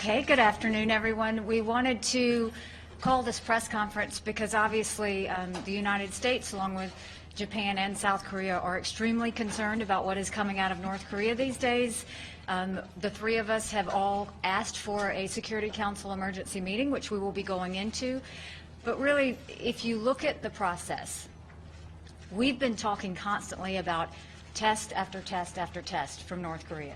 Okay, good afternoon, everyone. We wanted to call this press conference because obviously the United States, along with Japan and South Korea, are extremely concerned about what is coming out of North Korea these days. The three of us have all asked for a Security Council emergency meeting, which we will be going into. But really, if you look at the process, we've been talking constantly about test after test after test from North Korea.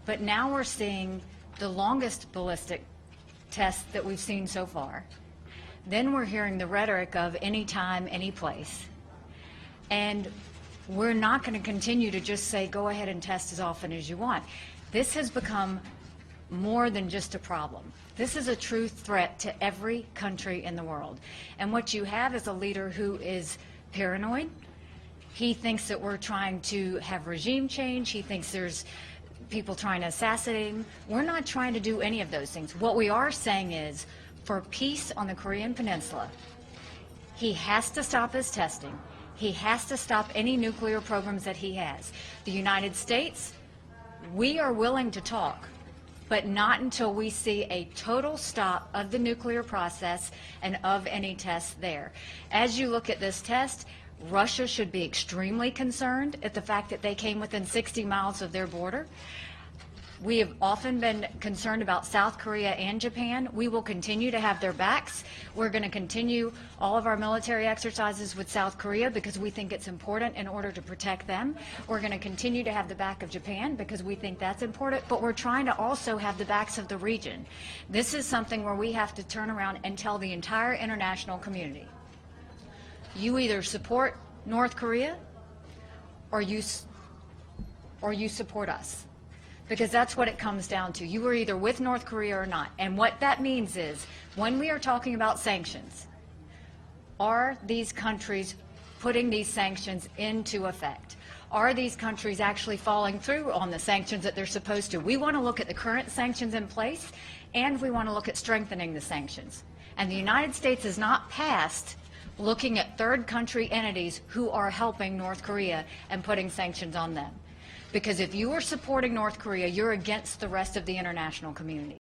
But now we're seeing the longest ballistic test that we've seen so far. Then we're hearing the rhetoric of any time, any place. And we're not going to continue to just say, go ahead and test as often as you want. This has become more than just a problem. This is a true threat to every country in the world. And what you have is a leader who is paranoid. He thinks that we're trying to have regime change. He thinks there's people trying to assassinate him. We're not trying to do any of those things. What we are saying is, for peace on the Korean Peninsula, he has to stop his testing. He has to stop any nuclear programs that he has. The United States, we are willing to talk, but not until we see a total stop of the nuclear process and of any tests there. As you look at this test, Russia should be extremely concerned at the fact that they came within 60 miles of their border. We have often been concerned about South Korea and Japan. We will continue to have their backs. We're going to continue all of our military exercises with South Korea because we think it's important in order to protect them. We're going to continue to have the back of Japan because we think that's important, but we're trying to also have the backs of the region. This is something where we have to turn around and tell the entire international community, you either support North Korea or you support us. Because that's what it comes down to. You are either with North Korea or not. And what that means is, when we are talking about sanctions, are these countries putting these sanctions into effect? Are these countries actually following through on the sanctions that they're supposed to? We want to look at the current sanctions in place, and we want to look at strengthening the sanctions. And the United States is not past looking at third country entities who are helping North Korea and putting sanctions on them. Because if you are supporting North Korea, you're against the rest of the international community.